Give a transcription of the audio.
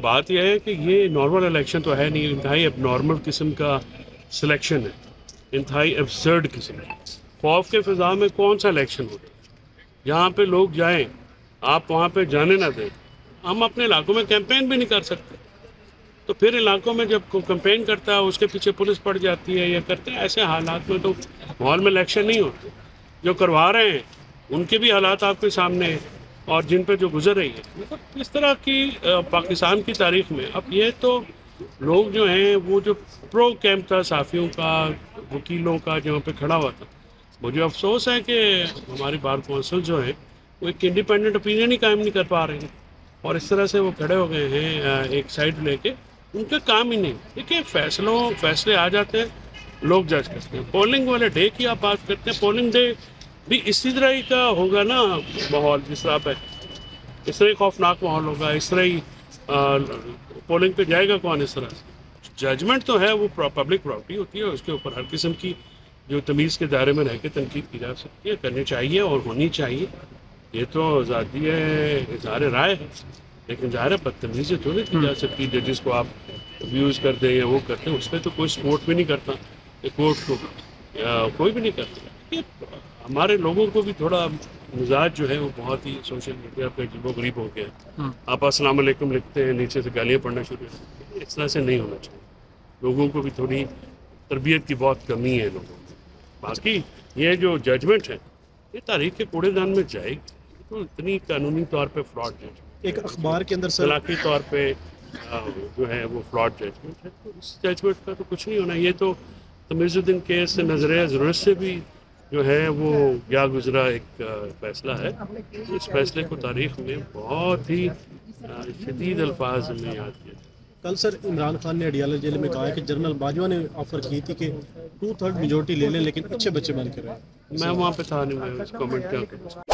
بات یہ ہے کہ یہ نارمل الیکشن تو ہے نہیں، انتہائی اب نارمل قسم کا سلیکشن ہے، انتہائی ابسرڈ قسم کا۔ خوف کے فضا میں کون سا الیکشن ہوتا ہے؟ جہاں پہ لوگ جائیں آپ وہاں پہ جانے نہ دیں، ہم اپنے علاقوں میں کیمپین بھی نہیں کر سکتے، تو پھر علاقوں میں جب کیمپین کرتا ہے اس کے پیچھے پولیس پڑ جاتی ہے یا کرتے ہیں، ایسے حالات میں تو ماحول میں الیکشن نہیں ہوتے۔ جو کروا رہے ہیں ان کے بھی حالات آپ کے سامنے ہیں اور جن پہ جو گزر رہی ہے، مطلب اس طرح کی پاکستان کی تاریخ میں اب یہ تو لوگ جو ہیں وہ جو پرو کیمپ تھا صحافیوں کا، وکیلوں کا، جہاں پہ کھڑا ہوا تھا، مجھے افسوس ہے کہ ہماری بار کونسل جو ہے وہ ایک انڈیپینڈنٹ اوپینین ہی قائم نہیں کر پا رہے ہیں، اور اس طرح سے وہ کھڑے ہو گئے ہیں ایک سائڈ لے کے، ان کا کام ہی نہیں۔ دیکھیے فیصلے آ جاتے ہیں، لوگ جج کرتے ہیں۔ پولنگ والے ڈے کی آپ بات کرتے ہیں، پولنگ ڈے بھی اسی طرح ہی کا ہوگا نا ماحول، جس طرح پہ اس طرح ہی خوفناک ماحول ہوگا، اس طرح ہی پولنگ پہ جائے گا کون اس طرح سے؟ ججمنٹ تو ہے وہ پبلک پراپرٹی ہوتی ہے، اس کے اوپر ہر قسم کی جو تمیز کے دائرے میں رہ کے تنقید کی جا سکتی ہے، کرنی چاہیے اور ہونی چاہیے، یہ تو ذاتی اظہار رائے ہے، لیکن ظاہر ہے بدتمیزی تو نہیں کی جا سکتی ججز کو آپ ابیوز کر دیں یا وہ کرتے ہیں، اس پہ تو کوئی سپورٹ بھی نہیں کرتا کورٹ کو، کوئی بھی نہیں کرتا۔ ہمارے لوگوں کو بھی تھوڑا مزاج جو ہے وہ بہت ہی سوشل میڈیا پہ عجیب و غریب ہو گیا، آپ السلام علیکم لکھتے ہیں نیچے سے گالیاں پڑھنا شروع ہوتی ہیں، اس طرح سے نہیں ہونا چاہیے۔ لوگوں کو بھی تھوڑی تربیت کی بہت کمی ہے لوگوں میں۔ باقی یہ جو ججمنٹ ہے یہ تاریخ کے کوڑے دان میں جائے گی، تو اتنی قانونی طور پہ فراڈ ججمنٹ، ایک اخبار کے اندر سر اخلاقی طور پہ جو ہے وہ فراڈ ججمنٹ ہے، تو اس ججمنٹ کا تو کچھ نہیں ہونا۔ یہ تو تمیز الدین کیس سے نظریہ ضرورت سے بھی جو ہے وہ گیا گزرا ایک فیصلہ ہے، اس فیصلے کو تاریخ میں بہت ہی شدید الفاظ میں یاد کیا۔ کل سر عمران خان نے اڈیالہ جیل میں کہا ہے کہ جنرل باجوہ نے آفر کی تھی کہ 2/3 میجورٹی لے لیں لیکن اچھے بچے بن کے رہیں۔ میں وہاں پہ تھا نہیں، میں کامنٹ کیا کروں۔